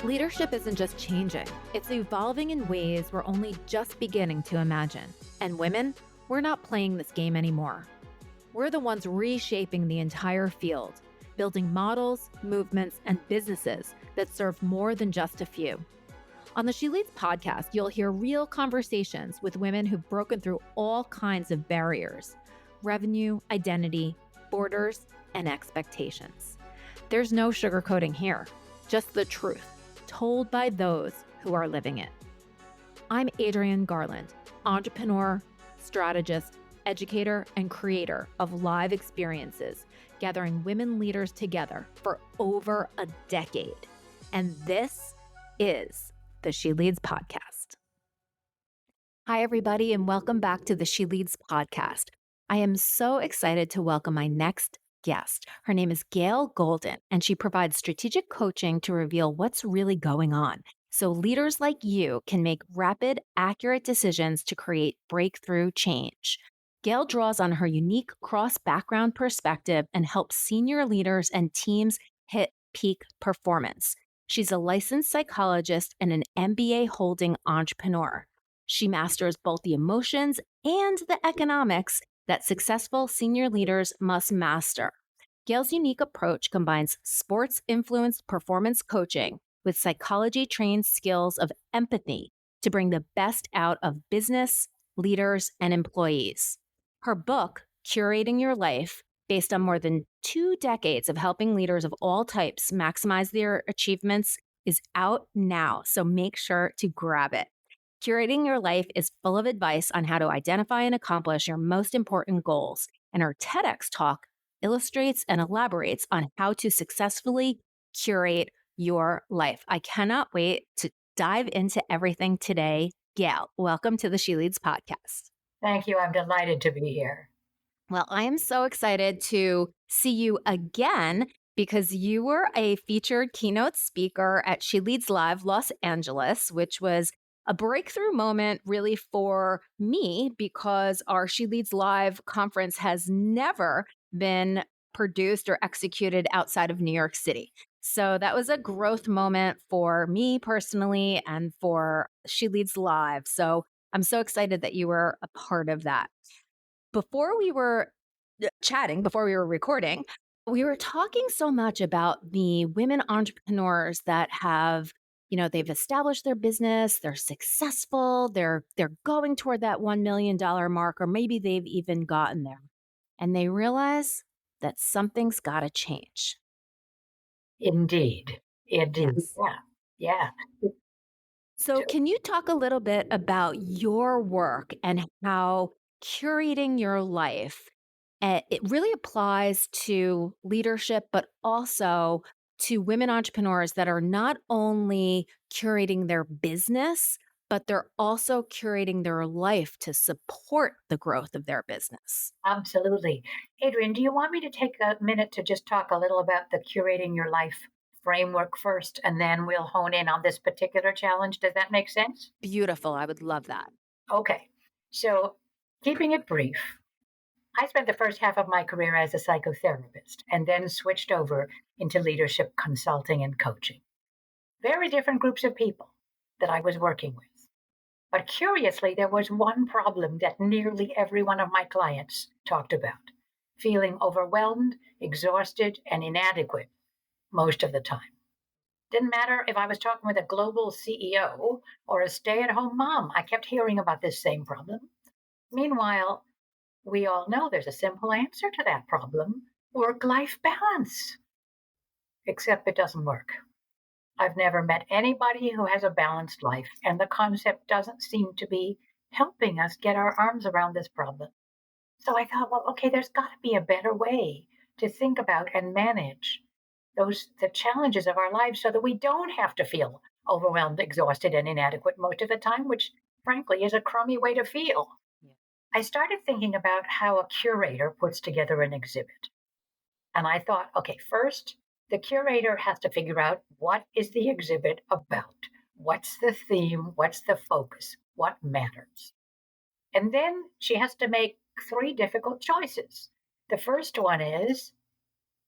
Leadership isn't just changing, it's evolving in ways we're only just beginning to imagine. And women, we're not playing this game anymore. We're the ones reshaping the entire field, building models, movements, and businesses that serve more than just a few. On the She Leads podcast, you'll hear real conversations with women who've broken through all kinds of barriers: revenue, identity, borders, and expectations. There's no sugarcoating here, just the truth, told by those who are living it. I'm Adrienne Garland, entrepreneur, strategist, educator, and creator of live experiences, gathering women leaders together for over a decade. And this is the She Leads podcast. Hi, everybody, and welcome back to the She Leads podcast. I am so excited to welcome my next guest. Her name is Gail Golden, and she provides strategic coaching to reveal what's really going on, so leaders like you can make rapid, accurate decisions to create breakthrough change. Gail draws on her unique cross-background perspective and helps senior leaders and teams hit peak performance. She's a licensed psychologist and an MBA holding entrepreneur. She masters both the emotions and the economics that successful senior leaders must master. Gail's unique approach combines sports-influenced performance coaching with psychology-trained skills of empathy to bring the best out of business, leaders, and employees. Her book, Curating Your Life, based on more than 2 decades of helping leaders of all types maximize their achievements, is out now, so make sure to grab it. Curating Your Life is full of advice on how to identify and accomplish your most important goals, and her TEDx talk illustrates and elaborates on how to successfully curate your life. I cannot wait to dive into everything today. Gail, welcome to the She Leads podcast. Thank you. I'm delighted to be here. Well, I am so excited to see you again because you were a featured keynote speaker at She Leads Live Los Angeles, which was a breakthrough moment really for me because our She Leads Live conference has never been produced or executed outside of New York City. So that was a growth moment for me personally and for She Leads Live. So I'm so excited that you were a part of that. Before we were chatting, before we were recording, we were talking so much about the women entrepreneurs that have, they've established their business, they're successful, they're going toward that $1 million mark, or maybe they've even gotten there. And they realize that something's got to change. Indeed. Yes. Yeah. So can you talk a little bit about your work and how curating your life, it really applies to leadership, but also to women entrepreneurs that are not only curating their business, but they're also curating their life to support the growth of their business? Absolutely. Adrienne, do you want me to take a minute to just talk a little about the Curating Your Life framework first, and then we'll hone in on this particular challenge? Does that make sense? Beautiful. I would love that. Okay. So keeping it brief, I spent the first half of my career as a psychotherapist and then switched over into leadership consulting and coaching. Very different groups of people that I was working with. But curiously, there was one problem that nearly every one of my clients talked about: feeling overwhelmed, exhausted, and inadequate most of the time. Didn't matter if I was talking with a global CEO or a stay-at-home mom, I kept hearing about this same problem. Meanwhile, we all know there's a simple answer to that problem: work-life balance. Except it doesn't work. I've never met anybody who has a balanced life, and the concept doesn't seem to be helping us get our arms around this problem. So I thought, well, okay, there's got to be a better way to think about and manage the challenges of our lives so that we don't have to feel overwhelmed, exhausted, and inadequate most of the time, which frankly is a crummy way to feel. Yeah. I started thinking about how a curator puts together an exhibit. And I thought, okay, first, the curator has to figure out what is the exhibit about? What's the theme? What's the focus? What matters? And then she has to make 3 difficult choices. The first one is,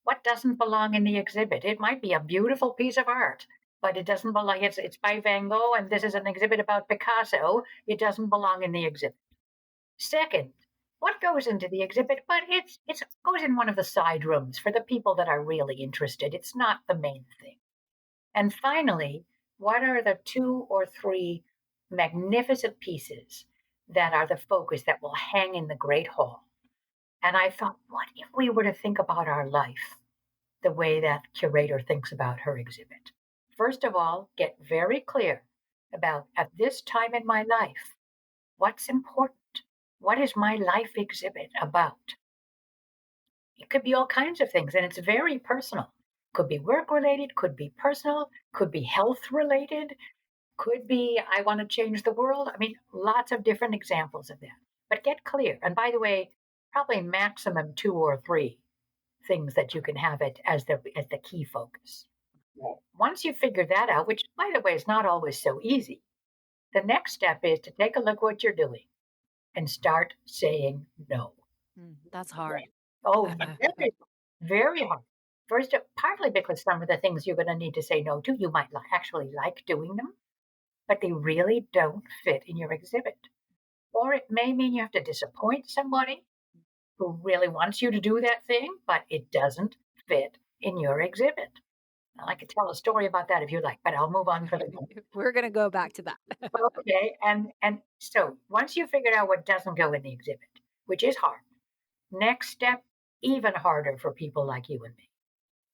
what doesn't belong in the exhibit? It might be a beautiful piece of art, but it doesn't belong. It's by Van Gogh, and this is an exhibit about Picasso. It doesn't belong in the exhibit. Second, what goes into the exhibit? But it goes in one of the side rooms for the people that are really interested. It's not the main thing. And finally, what are the two or three magnificent pieces that are the focus that will hang in the Great Hall? And I thought, what if we were to think about our life the way that curator thinks about her exhibit? First of all, get very clear about at this time in my life, what's important? What is my life exhibit about? It could be all kinds of things, and it's very personal. Could be work related, could be personal, could be health related, could be I want to change the world. I mean, lots of different examples of that. But get clear. And by the way, probably maximum two or three things that you can have it as the key focus. Once you figure that out, which by the way is not always so easy, the next step is to take a look what you're doing and start saying no. That's hard. Oh, very, very hard. First, partly because some of the things you're going to need to say no to, you might actually like doing them, but they really don't fit in your exhibit. Or it may mean you have to disappoint somebody who really wants you to do that thing, but it doesn't fit in your exhibit. I could tell a story about that if you like, but I'll move on for the moment. We're going to go back to that. Okay, and so once you figured out what doesn't go in the exhibit, which is hard, next step, even harder for people like you and me,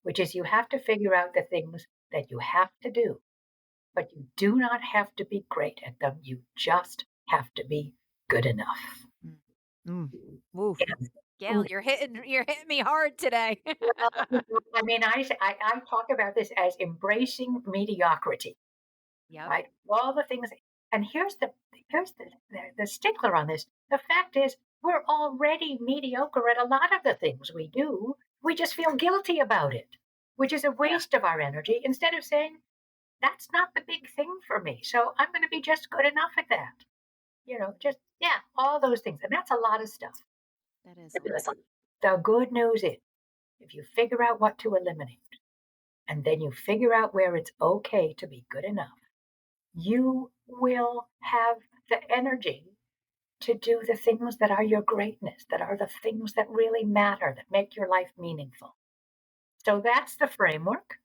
which is you have to figure out the things that you have to do, but you do not have to be great at them. You just have to be good enough. Mm. Oof. Yeah. Gail, you're hitting me hard today. I mean, I talk about this as embracing mediocrity, Yep. right? All the things, and here's the stickler on this. The fact is, we're already mediocre at a lot of the things we do. We just feel guilty about it, which is a waste of our energy. Instead of saying, "That's not the big thing for me, so I'm going to be just good enough at that." Just yeah, all those things, and that's a lot of stuff. That is a lot. The good news is, if you figure out what to eliminate, and then you figure out where it's okay to be good enough, you will have the energy to do the things that are your greatness, that are the things that really matter, that make your life meaningful. So that's the framework.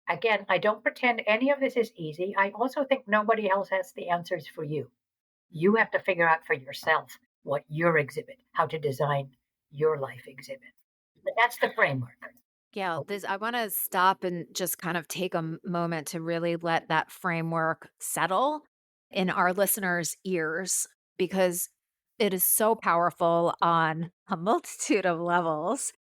Again, I don't pretend any of this is easy. I also think nobody else has the answers for you. You have to figure out for yourself what your exhibit, how to design your life exhibit. But that's the framework. Gail, I want to stop and just kind of take a moment to really let that framework settle in our listeners' ears because it is so powerful on a multitude of levels.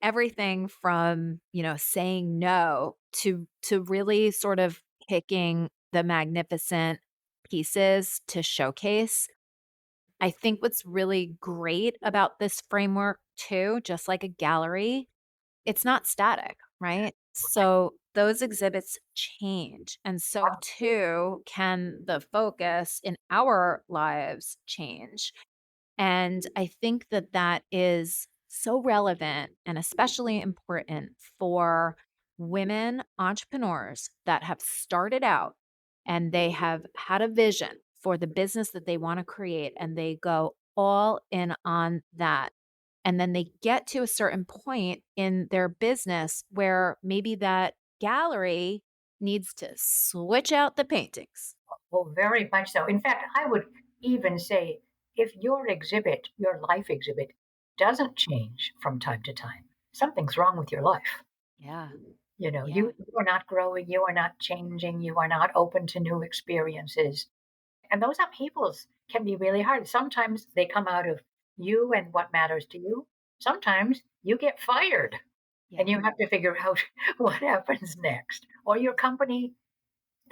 Everything from, saying no to really sort of picking the magnificent pieces to showcase. I think what's really great about this framework too, just like a gallery, it's not static, right? So those exhibits change. And so too can the focus in our lives change. And I think that that is so relevant and especially important for women entrepreneurs that have started out and they have had a vision for the business that they want to create and they go all in on that. And then they get to a certain point in their business where maybe that gallery needs to switch out the paintings. Well, very much so. In fact, I would even say if your exhibit, your life exhibit, doesn't change from time to time, something's wrong with your life. Yeah. You Yeah. you are not growing, you are not changing, you are not open to new experiences. And those upheavals can be really hard. Sometimes they come out of you and what matters to you. Sometimes you get fired and you have to figure out what happens next. Or your company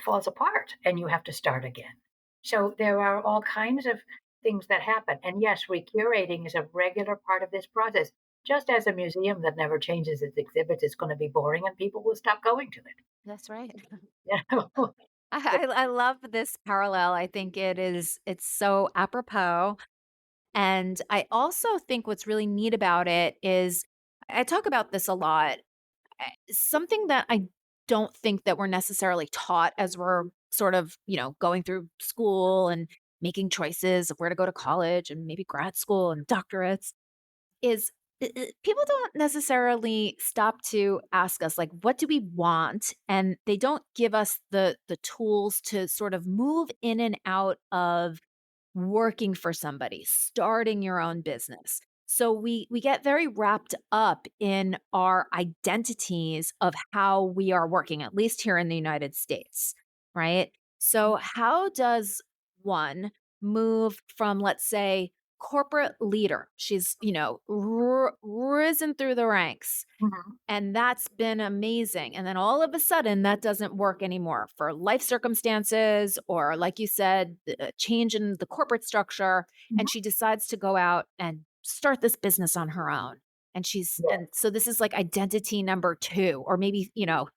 falls apart and you have to start again. So there are all kinds of things that happen. And yes, recurating is a regular part of this process. Just as a museum that never changes its exhibits is going to be boring and people will stop going to it. That's right. You know? I love this parallel. I think it's so apropos. And I also think what's really neat about it is I talk about this a lot. Something that I don't think that we're necessarily taught as we're sort of, going through school and making choices of where to go to college and maybe grad school and doctorates is people don't necessarily stop to ask us like what do we want, and they don't give us the tools to sort of move in and out of working for somebody, starting your own business. So we get very wrapped up in our identities of how we are working, at least here in the United States, right? So how does one move from, let's say, corporate leader? She's, risen through the ranks, Mhm. and that's been amazing. And then all of a sudden, that doesn't work anymore for life circumstances, or, like you said, a change in the corporate structure. And Mhm. she decides to go out and start this business on her own. Yes. And so this is like identity number two, or maybe,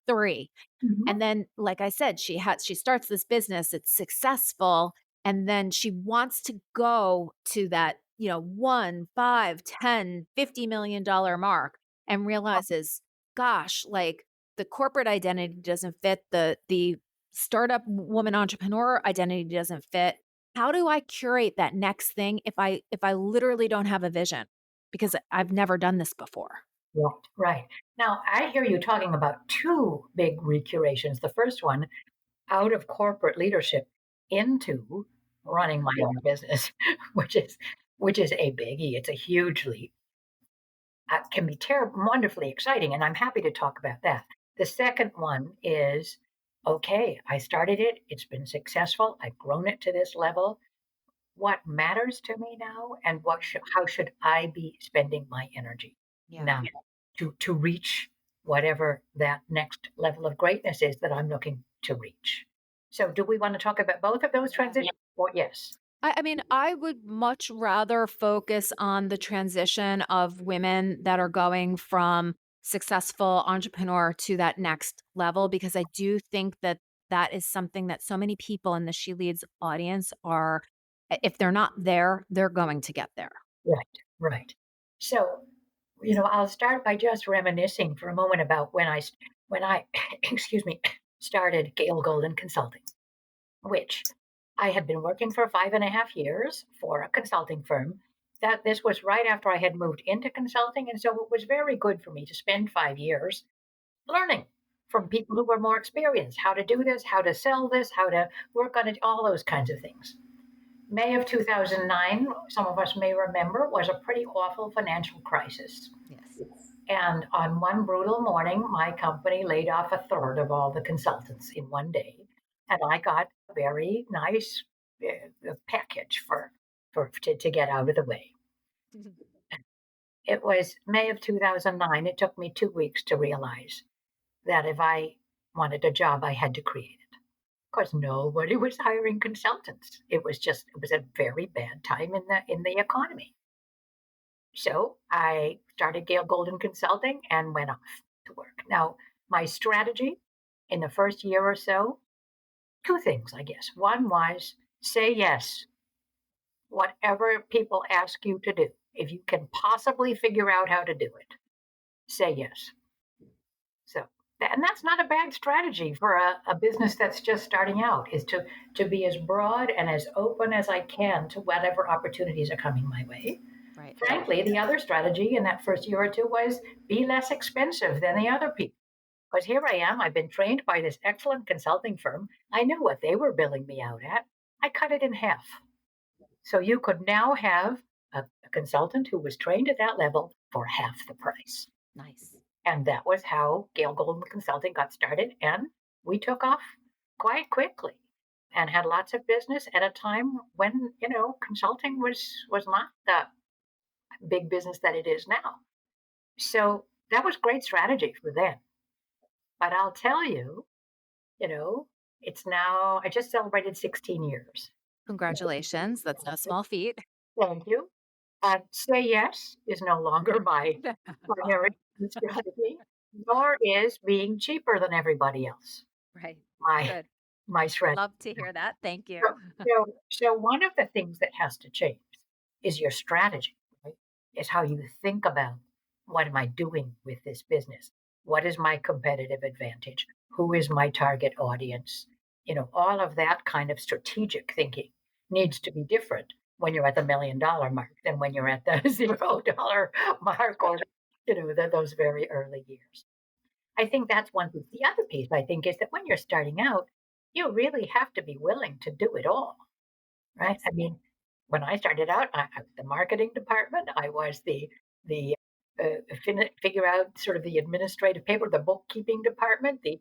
three. Mhm. And then, like I said, she starts this business, it's successful, and then she wants to go to that, 1, 5, 10, $50 million mark, and realizes, gosh, like the corporate identity doesn't fit, the startup woman entrepreneur identity doesn't fit. How do I curate that next thing if I literally don't have a vision? Because I've never done this before. Right, right. Now, I hear you talking about two big recurations. The first one, out of corporate leadership into running my own business, which is which is a biggie. It's a huge leap. Can be wonderfully exciting, and I'm happy to talk about that. The second one is, okay, I started it. It's been successful. I've grown it to this level. What matters to me now, and how should I be spending my energy Yeah. now to reach whatever that next level of greatness is that I'm looking to reach. So, do we want to talk about both of those transitions? Or yes. I mean, I would much rather focus on the transition of women that are going from successful entrepreneur to that next level, because I do think that that is something that so many people in the She Leads audience are, if they're not there, they're going to get there. Right, right. So, I'll start by just reminiscing for a moment about when I excuse me, started Gail Golden Consulting, which I had been working for 5.5 years for a consulting firm. That this was right after I had moved into consulting, and so it was very good for me to spend 5 years learning from people who were more experienced, how to do this, how to sell this, how to work on it, all those kinds of things. May of 2009, some of us may remember, was a pretty awful financial crisis. Yes. And on one brutal morning, my company laid off a third of all the consultants in one day. And I got a very nice package to get out of the way. It was May of 2009. It took me 2 weeks to realize that if I wanted a job, I had to create it. Of course, nobody was hiring consultants. It was a very bad time in the economy. So I started Gail Golden Consulting and went off to work. Now, my strategy in the first year or so, two things, I guess. One was say yes, whatever people ask you to do. If you can possibly figure out how to do it, say yes. So, and that's not a bad strategy for a business that's just starting out, is to be as broad and as open as I can to whatever opportunities are coming my way. Right. Frankly, the other strategy in that first year or two was be less expensive than the other people. Because here I am, I've been trained by this excellent consulting firm. I knew what they were billing me out at. I cut it in half. So you could now have a consultant who was trained at that level for half the price. Nice. And that was how Gail Golden Consulting got started. And we took off quite quickly and had lots of business at a time when, consulting was not the big business that it is now. So that was great strategy for then. But I'll tell you, you know, it's now, I just celebrated 16 years. Congratulations. That's no small feat. Thank you. Say yes is no longer my primary strategy, nor is being cheaper than everybody else Right. my Good. my strategy. Love to hear that. Thank you. So one of the things that has to change is your strategy, right? Is how you think about what am I doing with this business? What is my competitive advantage? Who is my target audience? All of that kind of strategic thinking needs to be different when you're at the $1 million mark than when you're at the $0 mark or, those very early years. I think that's one piece. The other piece, I think, is that when you're starting out, you really have to be willing to do it all, right? Yes. I mean, when I started out, I was the marketing department. I was the figure out sort of the administrative paper, the bookkeeping department, the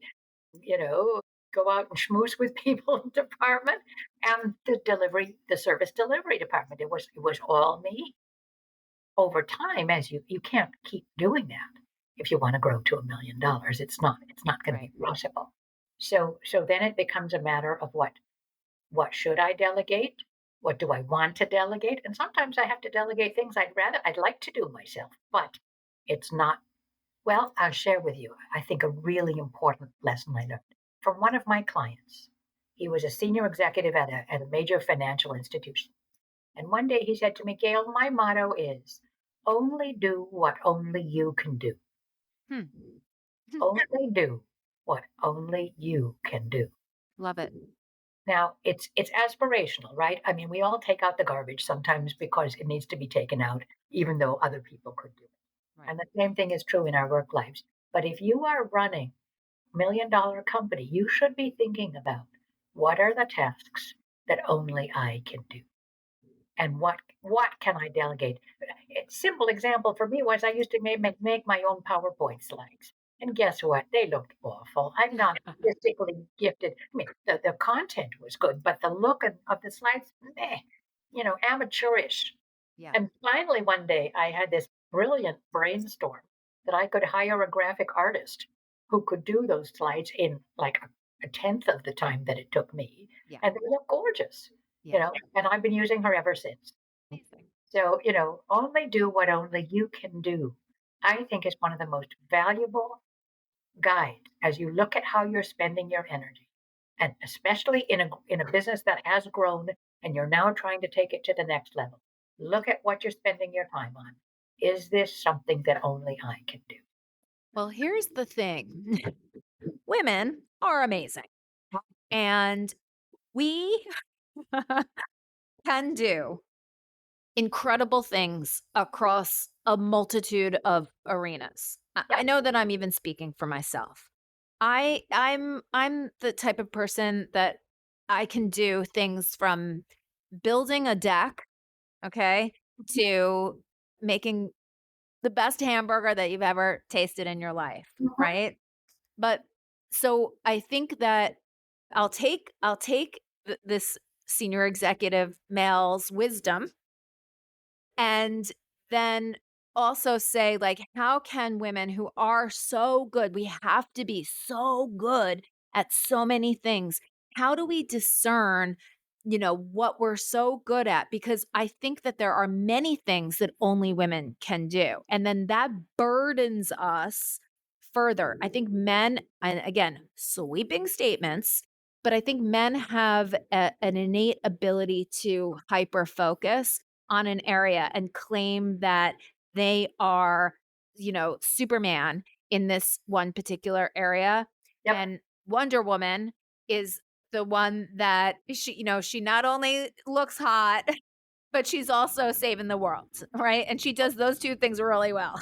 you know go out and schmooze with people department, and the service delivery department. It was all me. Over time, as you can't keep doing that if you want to grow to $1 million. It's not going to be Right. possible. So then it becomes a matter of what should I delegate? What do I want to delegate? And sometimes I have to delegate things I'd like to do myself, but it's not. Well, I'll share with you, I think, a really important lesson I learned from one of my clients. He was a senior executive at a major financial institution. And one day he said to me, Gail, my motto is only do what only you can do. Hmm. Only do what only you can do. Love it. Now, it's aspirational, right? I mean, we all take out the garbage sometimes because it needs to be taken out, even though other people could do it. Right. And the same thing is true in our work lives. But if you are running $1 million company, you should be thinking about what are the tasks that only I can do, and what can I delegate. A simple example for me was I used to make my own PowerPoint slides, and guess what? They looked awful. I'm not artistically gifted. I mean, the content was good, but the look of the slides, amateurish. Yeah. And finally, one day, I had this brilliant brainstorm that I could hire a graphic artist who could do those slides in like a tenth of the time that it took me. Yeah. And they look gorgeous, Yeah. and I've been using her ever since. Amazing. So, only do what only you can do, I think is one of the most valuable guides as you look at how you're spending your energy. And especially in a business that has grown and you're now trying to take it to the next level. Look at what you're spending your time on. Is this something that only I can do? Well, here's the thing. Women are amazing. And we can do incredible things across a multitude of arenas. I Yep. know that I'm even speaking for myself. I'm the type of person that I can do things from building a deck, okay, to making the best hamburger that you've ever tasted in your life, Mhm. right? But so I think that I'll take this senior executive male's wisdom and then also say, like, how can women who are so good, we have to be so good at so many things. How do we discern, what we're so good at? Because I think that there are many things that only women can do. And then that burdens us further. I think men, and again, sweeping statements, but I think men have an innate ability to hyper focus on an area and claim that they are, Superman in this one particular area. Yep. And Wonder Woman is the one that she not only looks hot, but she's also saving the world, right? And she does those two things really well.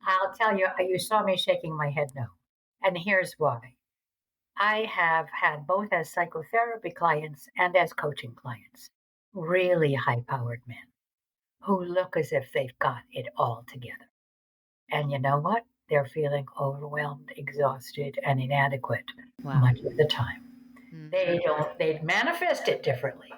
I'll tell you, you saw me shaking my head no. And here's why. I have had both as psychotherapy clients and as coaching clients really high powered men who look as if they've got it all together. And you know what? They're feeling overwhelmed, exhausted, and inadequate Wow. much of the time. Mhm. They manifest it differently.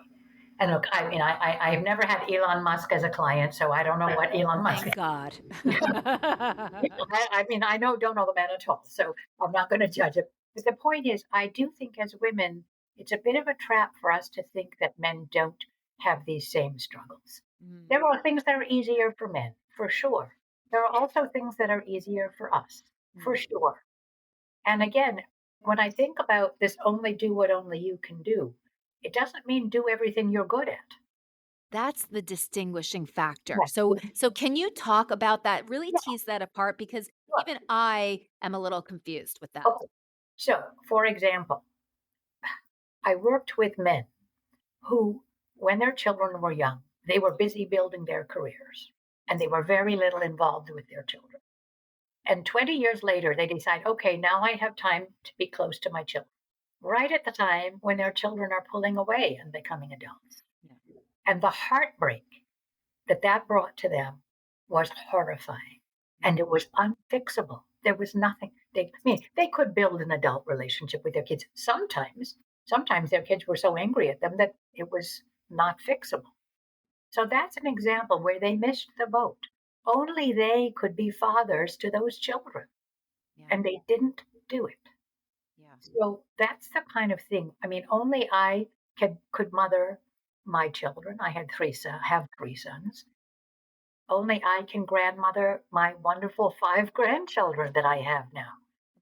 And look, I mean, I've never had Elon Musk as a client, so I don't know what Elon Musk Thank God. I mean, don't know the man at all, so I'm not going to judge it. But the point is, I do think as women, it's a bit of a trap for us to think that men don't have these same struggles. Mm. There are things that are easier for men, for sure. There are also things that are easier for us, for Mm. sure. And again, when I think about this only do what only you can do, it doesn't mean do everything you're good at. That's the distinguishing factor. Yeah, So can you talk about that? Really yeah, tease that apart because sure. even I am a little confused with that. Okay. So, for example, I worked with men who, when their children were young, they were busy building their careers and they were very little involved with their children. And 20 years later, they decide, okay, now I have time to be close to my children, right at the time when their children are pulling away and becoming adults. Yeah. And the heartbreak that that brought to them was horrifying and it was unfixable. There was nothing they could build an adult relationship with their kids. Sometimes their kids were so angry at them that it was not fixable. So that's an example where they missed the boat. Only they could be fathers to those children, Yeah. and they didn't do it. Yeah. So that's the kind of thing. I mean, only I could mother my children. I have 3 sons. Only I can grandmother my wonderful 5 grandchildren that I have now.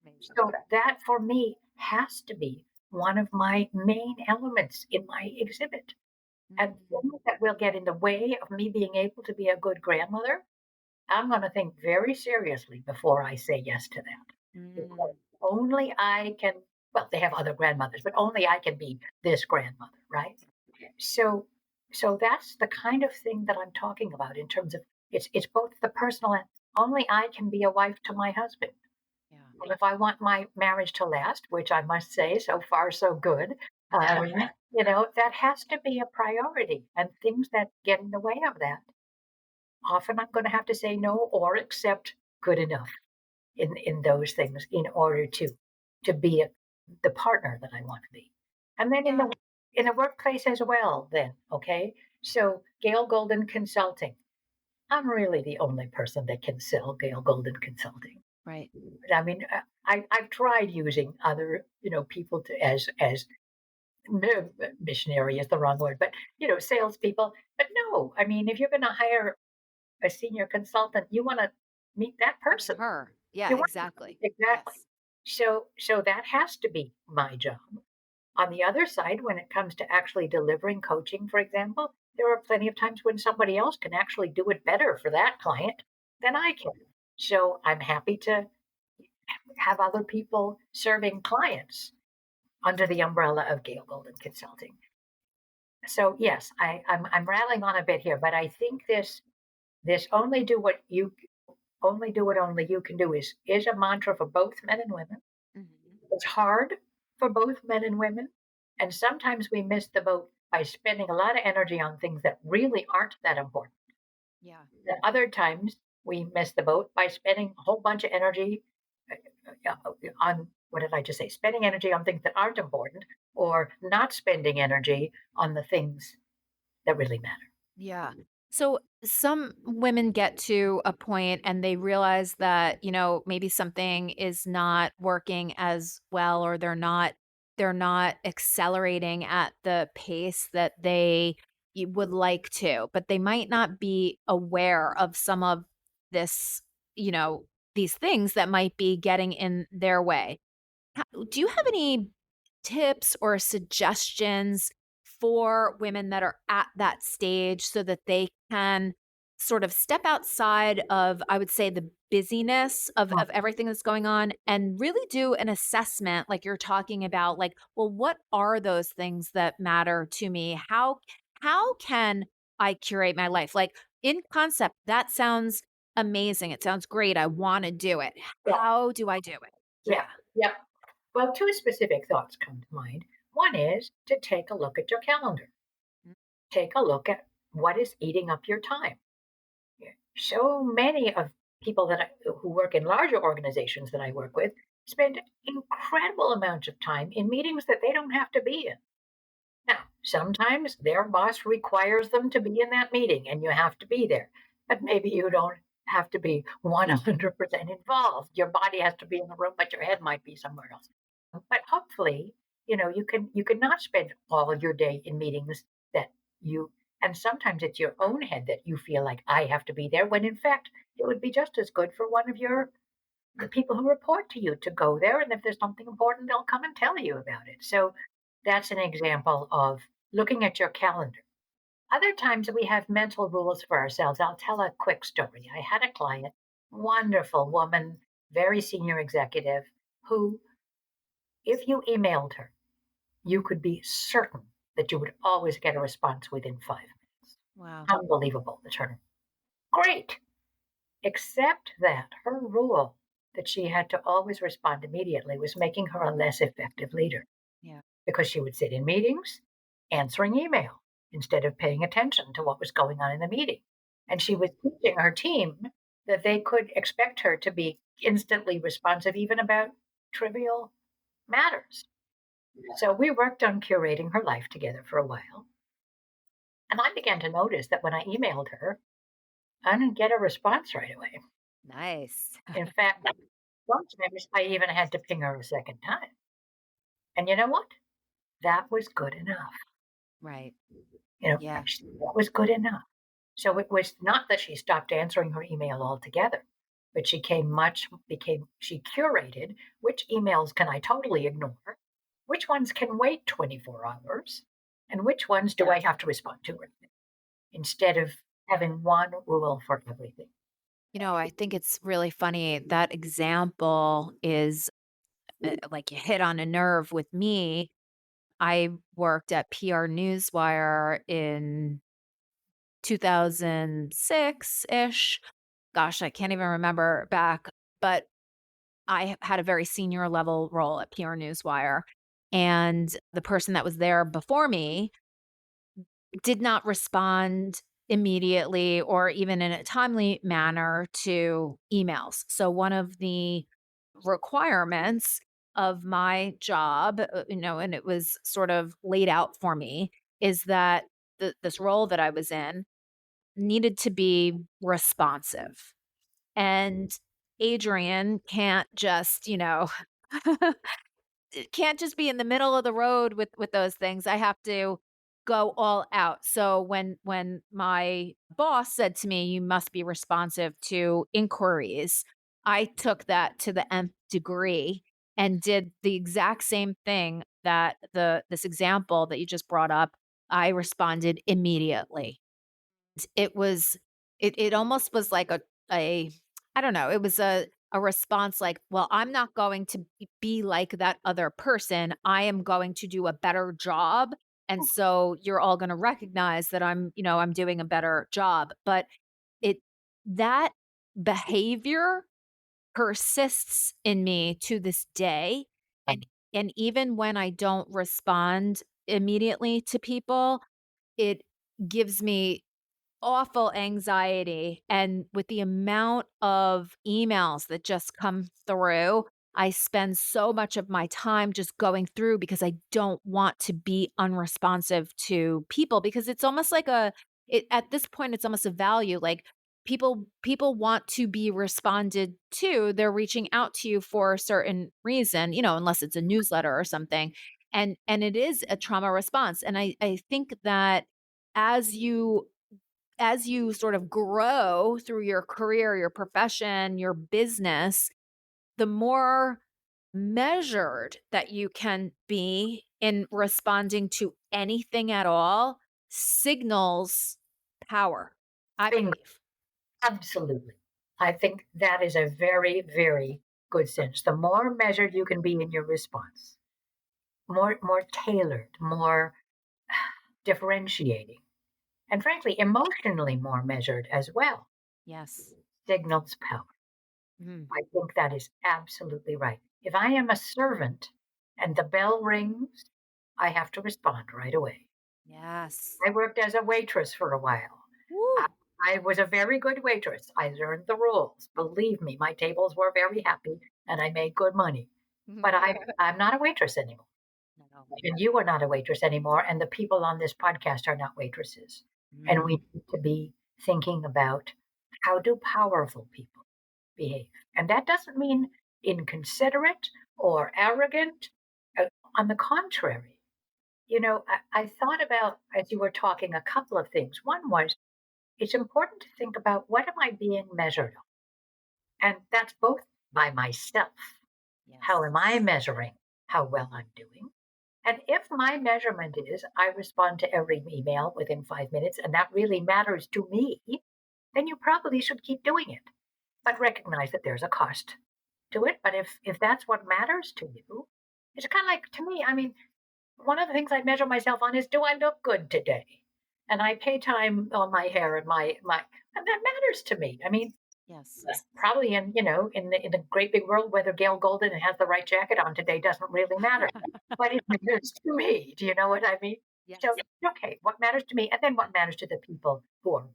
Amazing. So that for me has to be one of my main elements in my exhibit. And Mhm. things that will get in the way of me being able to be a good grandmother, I'm going to think very seriously before I say yes to that. Because Mm. only I can, well, they have other grandmothers, but only I can be this grandmother, right? So, so that's the kind of thing that I'm talking about in terms of it's both the personal and only I can be a wife to my husband. Yeah. And if I want my marriage to last, which I must say, so far so good, that has to be a priority. And things that get in the way of that, often I'm going to have to say no or accept good enough in those things in order to be the partner that I want to be. And then Yeah. in the workplace as well, then, okay? So Gail Golden Consulting. I'm really the only person that can sell Gail Golden Consulting. Right. I mean, I've tried using other, people as missionary is the wrong word, but salespeople. But no, I mean, if you're going to hire a senior consultant, you want to meet that I mean, person. her. Yeah, You want exactly. exactly. Yes. So that has to be my job. On the other side, when it comes to actually delivering coaching, for example, there are plenty of times when somebody else can actually do it better for that client than I can. So I'm happy to have other people serving clients under the umbrella of Gail Golden Consulting. So yes, I'm rattling on a bit here, but I think this only do what only you can do is a mantra for both men and women. Mhm. It's hard for both men and women, and sometimes we miss the boat by spending a lot of energy on things that really aren't that important. Yeah. And other times we miss the boat by spending a whole bunch of energy on what did I just say? Spending energy on things that aren't important or not spending energy on the things that really matter. Yeah. So some women get to a point and they realize that, maybe something is not working as well or they're not accelerating at the pace that they would like to, but they might not be aware of some of this, you know, these things that might be getting in their way. Do you have any tips or suggestions for women that are at that stage so that they can sort of step outside of, I would say, the busyness of everything that's going on and really do an assessment like you're talking about, like, well, what are those things that matter to me? How can I curate my life? Like, in concept, that sounds amazing. It sounds great. I want to do it. Yeah, How do I do it? yeah, Yeah. yeah. Well, two specific thoughts come to mind. One is to take a look at your calendar. Take a look at what is eating up your time. Yeah. So many of people who work in larger organizations that I work with spend incredible amounts of time in meetings that they don't have to be in. Now, sometimes their boss requires them to be in that meeting and you have to be there, but maybe you don't have to be 100% involved. Your body has to be in the room, but your head might be somewhere else. But hopefully, you can not spend all of your day in meetings that you and sometimes it's your own head that you feel like I have to be there when in fact it would be just as good for one of the people who report to you to go there, and if there's something important they'll come and tell you about it. So that's an example of looking at your calendar. Other times we have mental rules for ourselves. I'll tell a quick story. I had a client, wonderful woman, very senior executive, who If you emailed her, you could be certain that you would always get a response within 5 minutes. Wow. Unbelievable, the turnaround. Great. Except that her rule that she had to always respond immediately was making her a less effective leader Yeah. because she would sit in meetings answering email instead of paying attention to what was going on in the meeting. And she was teaching her team that they could expect her to be instantly responsive, even about trivial matters. So we worked on curating her life together for a while. And I began to notice that when I emailed her, I didn't get a response right away. Nice. In fact, sometimes I even had to ping her a second time. And you know what? That was good enough. Right. Yeah. Actually, that was good enough. So it was not that she stopped answering her email altogether, but she curated which emails can I totally ignore, which ones can wait 24 hours, and which ones do I have to respond to right now, instead of having one rule for everything. I think it's really funny. That example is like you hit on a nerve with me. I worked at PR Newswire in 2006 ish. Gosh, I can't even remember back, but I had a very senior level role at PR Newswire. And the person that was there before me did not respond immediately or even in a timely manner to emails. So, one of the requirements of my job, and it was sort of laid out for me, is that this role that I was in needed to be responsive. And Adrienne can't just, it can't just be in the middle of the road with those things. I have to go all out. So when my boss said to me, "You must be responsive to inquiries," I took that to the nth degree and did the exact same thing that this example that you just brought up. I responded immediately. It was it almost was like a I don't know, it was a response like, "Well, I'm not going to be like that other person. I am going to do a better job, and so you're all gonna recognize that I'm doing a better job." But it that behavior persists in me to this day, and even when I don't respond immediately to people, it gives me awful anxiety, and with the amount of emails that just come through, I spend so much of my time just going through because I don't want to be unresponsive to people because it's almost like at this point, it's almost a value, like, people want to be responded to, they're reaching out to you for a certain reason, unless it's a newsletter or something, and it is a trauma response, and I think that as you sort of grow through your career, your profession, your business, the more measured that you can be in responding to anything at all signals power, I Bingo. believe. Absolutely. I think that is a very, very good sense. The more measured you can be in your response, more tailored, more differentiating, and frankly, emotionally more measured as well, Yes. signals power. Mhm. I think that is absolutely right. If I am a servant and the bell rings, I have to respond right away. Yes. I worked as a waitress for a while. I, Woo. I was a very good waitress. I learned the rules. Believe me, my tables were very happy and I made good money. But I'm not a waitress anymore. No. And you are not a waitress anymore. And the people on this podcast are not waitresses. And Mm. we need to be thinking about how do powerful people behave. And that doesn't mean inconsiderate or arrogant. On the contrary, I thought about, as you were talking, a couple of things. One was it's important to think about what am I being measured on? And that's both by myself. How Yes. am I measuring how well I'm doing? And if my measurement is I respond to every email within 5 minutes and that really matters to me, then you probably should keep doing it. But recognize that there's a cost to it. But if that's what matters to you, It's kind of like, to me, I mean, one of the things I measure myself on is, do I look good today? And I pay time on my hair and and that matters to me. I mean, Yes. probably in the great big world, whether Gail Golden has the right jacket on today doesn't really matter, but it matters to me. Do you know what I mean? So, Yes. okay, what matters to me, and then what matters to the people who are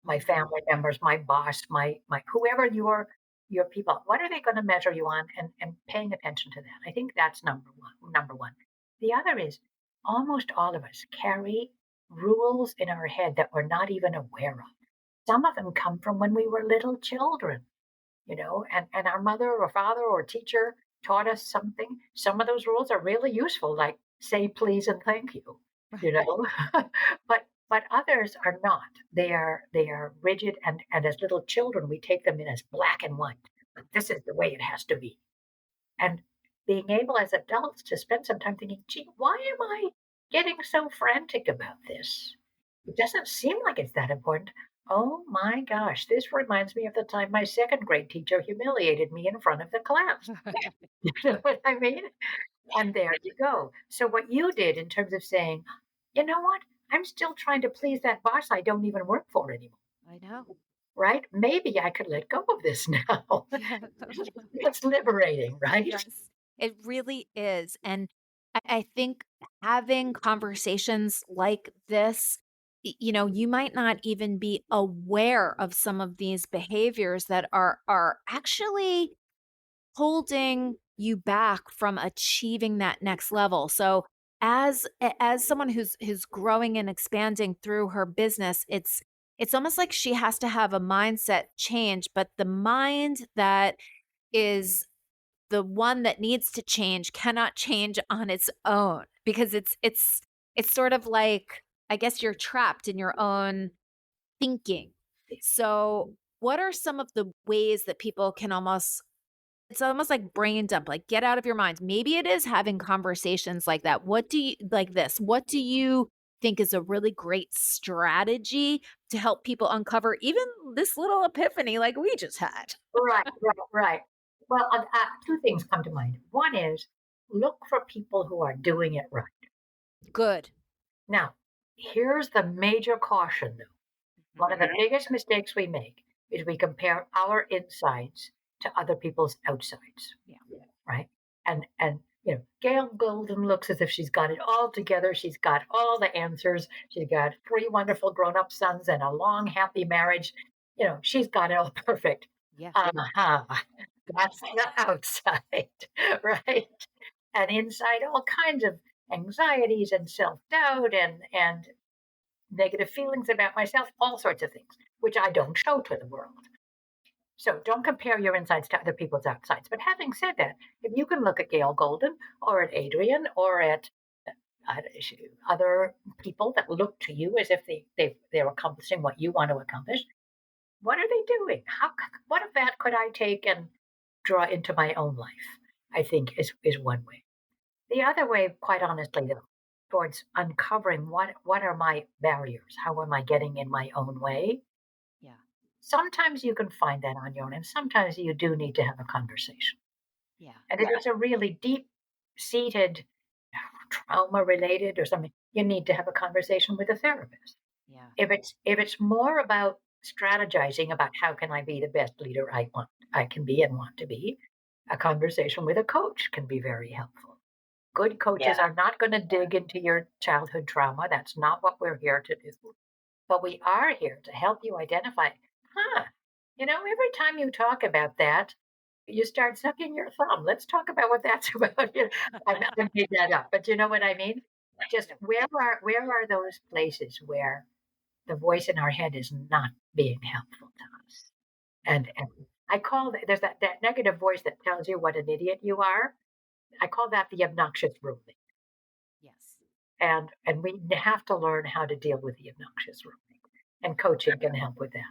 my Mhm. family members, my boss, my whoever your people, what are they going to measure you on, and paying attention to that. I think that's number one. The other is, almost all of us carry rules in our head that we're not even aware of. Some of them come from when we were little children, and our mother or father or teacher taught us something. Some of those rules are really useful, like say please and thank you, you Right. know. but others are not. They are rigid, and as little children we take them in as black and white. This is the way it has to be. And being able as adults to spend some time thinking, gee, why am I getting so frantic about this? It doesn't seem like it's that important. Oh my gosh, this reminds me of the time my second grade teacher humiliated me in front of the class. You know what I mean? And there you go. So, what you did in terms of saying, you know what? I'm still trying to please that boss I don't even work for anymore, I know. right? Maybe I could let go of this now. Yeah. It's liberating, right? Yes, it really is. And I think having conversations like this, you might not even be aware of some of these behaviors that are actually holding you back from achieving that next level. So as someone who's growing and expanding through her business, it's almost like she has to have a mindset change, but the mind that is the one that needs to change cannot change on its own because it's sort of like, I guess you're trapped in your own thinking. So, what are some of the ways that people can almost, it's almost like brain dump, like get out of your mind. Maybe it is having conversations like that. What do you like this? What do you think is a really great strategy to help people uncover even this little epiphany like we just had? Right, right, right. Well, two things come to mind. One is, look for people who are doing it right. Good. Now, here's the major caution, though. One of the biggest mistakes we make is we compare our insides to other people's outsides, Yeah. right? And Gail Golden looks as if she's got it all together. She's got all the answers. She's got three wonderful grown-up sons and a long, happy marriage. She's got it all perfect. Yeah. Uh-huh. That's the outside, right? And inside, all kinds of anxieties and self-doubt and negative feelings about myself, all sorts of things, which I don't show to the world. So don't compare your insides to other people's outsides. But having said that, if you can look at Gail Golden or at Adrienne or at uh, other people that look to you as if they're accomplishing what you want to accomplish, what are they doing? What of that could I take and draw into my own life? I think is one way. The other way, quite honestly, though, towards uncovering what are my barriers, how am I getting in my own way? Yeah. Sometimes you can find that on your own, and sometimes you do need to have a conversation. Yeah. And if it's a really deep seated trauma related or something, you need to have a conversation with a therapist. Yeah. If it's more about strategizing about how can I be the best leader I can be and want to be, a conversation with a coach can be very helpful. Good coaches are not going to dig into your childhood trauma. That's not what we're here to do. But we are here to help you identify, every time you talk about that, you start sucking your thumb. Let's talk about what that's about. I made that up, but you know what I mean? Just Yeah. where are those places where the voice in our head is not being helpful to us? And I call there's that negative voice that tells you what an idiot you are. I call that the obnoxious ruling. Yes. And we have to learn how to deal with the obnoxious ruling. And coaching can help with that.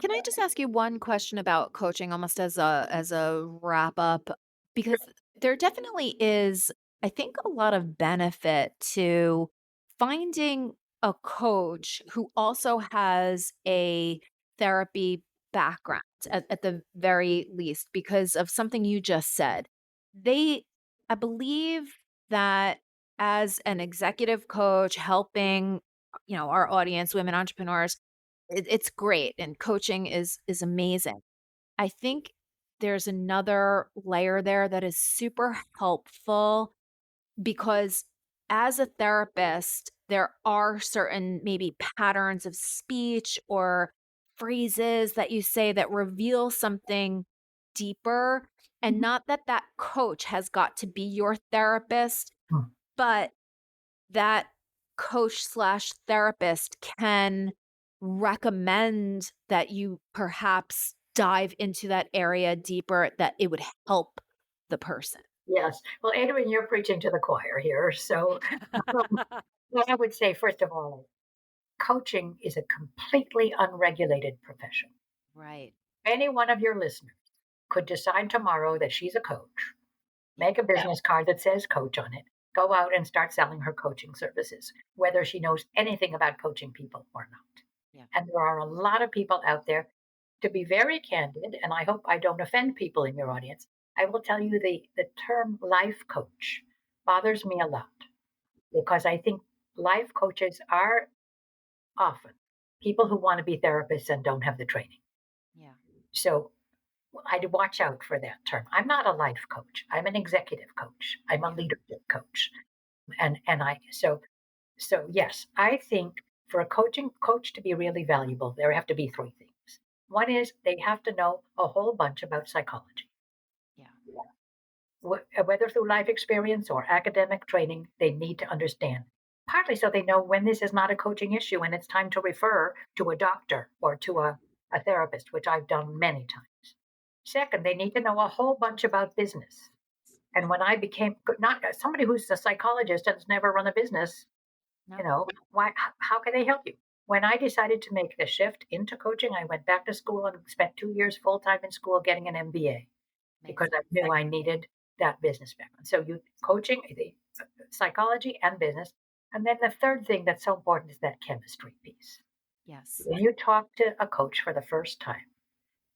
Can I just ask you one question about coaching almost as a wrap up? Because there definitely is, I think, a lot of benefit to finding a coach who also has a therapy background at the very least because of something you just said. They I believe that as an executive coach helping, our audience, women entrepreneurs, it's great and coaching is amazing. I think there's another layer there that is super helpful because as a therapist, there are certain maybe patterns of speech or phrases that you say that reveal something deeper. And Mhm. not that that coach has got to be your therapist, Mm. but that coach slash therapist can recommend that you perhaps dive into that area deeper, that it would help the person. Yes. Well, Adrienne, you're preaching to the choir here. So, um, well, I would say, first of all, coaching is a completely unregulated profession. Right. Any one of your listeners could decide tomorrow that she's a coach, Yeah. make a business card that says coach on it, go out and start selling her coaching services, whether she knows anything about coaching people or not. Yeah. And there are a lot of people out there, to be very candid, and I hope I don't offend people in your audience. I will tell you the term life coach bothers me a lot because I think life coaches are often people who want to be therapists and don't have the training. Yeah. So I'd watch out for that term. I'm not a life coach. I'm an executive coach. I'm a Yeah. leadership coach. And I so yes, I think for a coaching coach to be really valuable, there have to be three things. One is they have to know a whole bunch about psychology. Yeah. Whether through life experience or academic training, they need to understand. Partly so they know when this is not a coaching issue and it's time to refer to a doctor or to a therapist, which I've done many times. Second, they need to know a whole bunch about business. And when I became not somebody who's a psychologist and has never run a business, No. why, how can they help you? When I decided to make the shift into coaching, I went back to school and spent 2 years full time in school getting an MBA because Amazing. I knew I needed that business background. So you coaching, the psychology and business. And then the third thing that's so important is that chemistry piece. Yes. When you talk to a coach for the first time,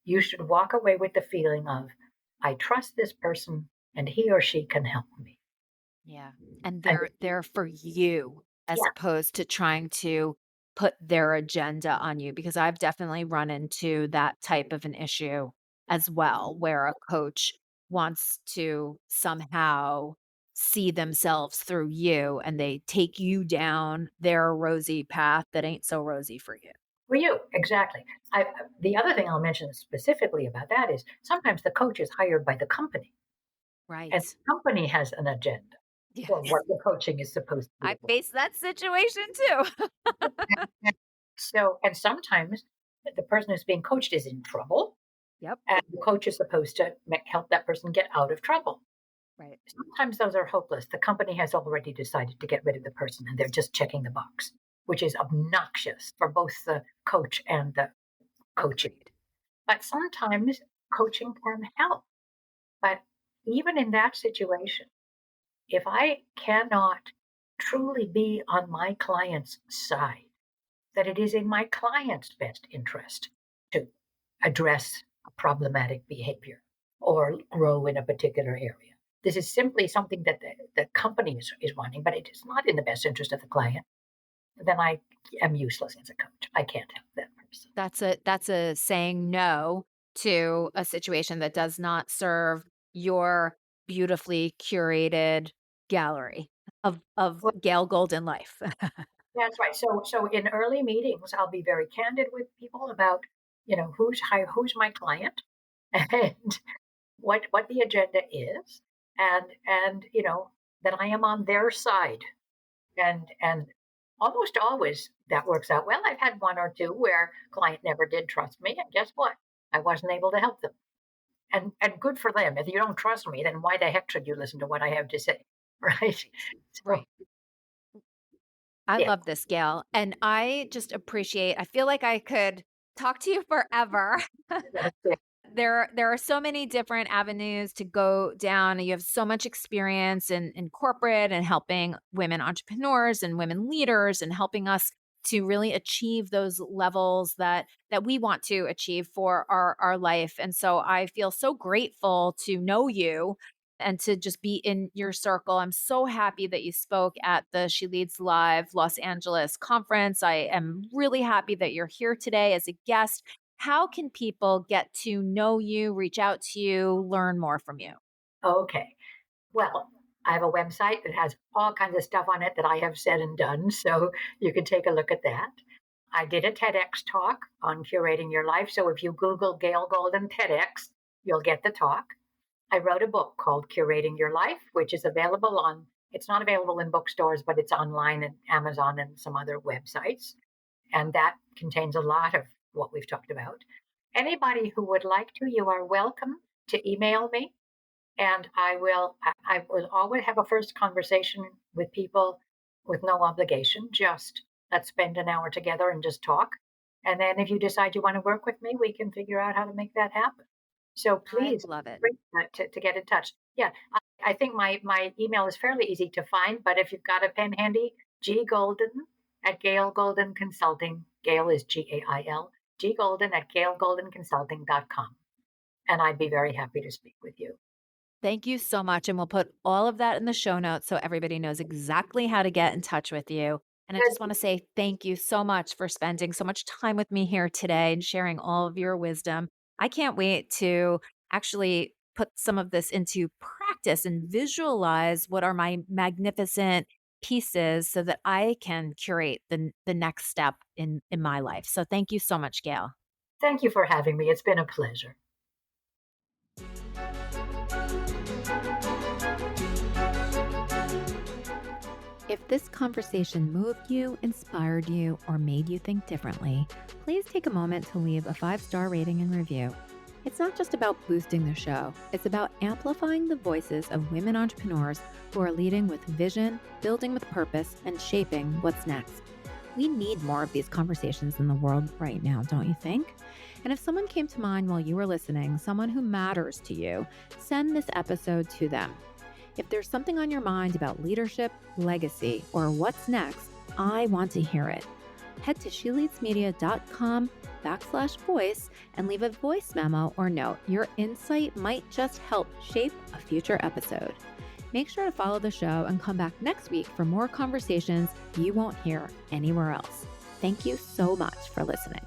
you should walk away with the feeling of, I trust this person and he or she can help me. Yeah. And And they're there for you as yeah, opposed to trying to put their agenda on you, because I've definitely run into that type of an issue as well, where a coach wants to somehow see themselves through you and they take you down their rosy path that ain't so rosy for you. for you, exactly. The other thing I'll mention specifically about that is sometimes the coach is hired by the company and Right. the company has an agenda for Yes. what the coaching is supposed to be I about. face that situation too. So, and sometimes the person who's being coached is in trouble, Yep. and the coach is supposed to help that person get out of trouble. Right. Sometimes those are hopeless. The company has already decided to get rid of the person and they're just checking the box, which is obnoxious for both the coach and the coaching. Agreed. But sometimes coaching can help. But even in that situation, if I cannot truly be on my client's side, that it is in my client's best interest to address a problematic behavior or grow in a particular area. This is simply something that the company is wanting, but it is not in the best interest of the client. Then I am useless as a coach. I can't help that person. That's a saying no to a situation that does not serve your beautifully curated gallery of Well, Gail Golden life. that's right. So in early meetings, I'll be very candid with people about, who's my client and what the agenda is, and that I am on their side. And almost always that works out well. I've had one or two where client never did trust me, and guess what? I wasn't able to help them. And good for them. If you don't trust me, then why the heck should you listen to what I have to say? Right? Right. So Right. I yeah. love this, Gail, and I just appreciate I feel like I could talk to you forever. That's it. There are so many different avenues to go down. You have so much experience in corporate and helping women entrepreneurs and women leaders and helping us to really achieve those levels that we want to achieve for our life. And so I feel so grateful to know you and to just be in your circle. I'm so happy that you spoke at the She Leads Live Los Angeles conference. I am really happy that you're here today as a guest. How can people get to know you, reach out to you, learn more from you? Okay. Well, I have a website that has all kinds of stuff on it that I have said and done, so you can take a look at that. I did a TEDx talk on curating your life, so if you Google Gail Golden TEDx, you'll get the talk. I wrote a book called Curating Your Life, which is available on, it's not available in bookstores, but it's online at Amazon and some other websites. And that contains a lot of what we've talked about. Anybody who would like to, you are welcome to email me, and I will always have a first conversation with people with no obligation. Just let's spend an hour together and just talk. And then if you decide you want to work with me, we can figure out how to make that happen. So I please love it. to get in touch. Yeah, I think my email is fairly easy to find, but if you've got a pen handy, G Golden at Gail Golden Consulting. Gail is Gail. G Golden at GailGoldenConsulting.com. And I'd be very happy to speak with you. Thank you so much. And we'll put all of that in the show notes so everybody knows exactly how to get in touch with you. And I just want to say thank you so much for spending so much time with me here today and sharing all of your wisdom. I can't wait to actually put some of this into practice and visualize what are my magnificent pieces so that I can curate the next step in my life. So thank you so much, Gail. Thank you for having me. It's been a pleasure. If this conversation moved you, inspired you, or made you think differently, please take a moment to leave a 5-star rating and review. It's not just about boosting the show, it's about amplifying the voices of women entrepreneurs who are leading with vision, building with purpose, and shaping what's next. We need more of these conversations in the world right now, don't you think? And if someone came to mind while you were listening, someone who matters to you, send this episode to them. If there's something on your mind about leadership, legacy, or what's next, I want to hear it. Head to sheleadsmedia.com/voice and leave a voice memo or note. Your insight might just help shape a future episode. Make sure to follow the show and come back next week for more conversations you won't hear anywhere else. Thank you so much for listening.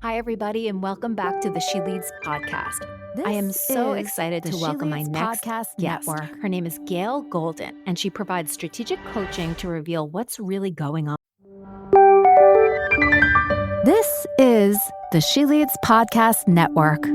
Hi, everybody, and welcome back to the She Leads podcast. I am so excited to welcome my next guest. Her name is Gail Golden, and she provides strategic coaching to reveal what's really going on. This is the She Leads Podcast Network.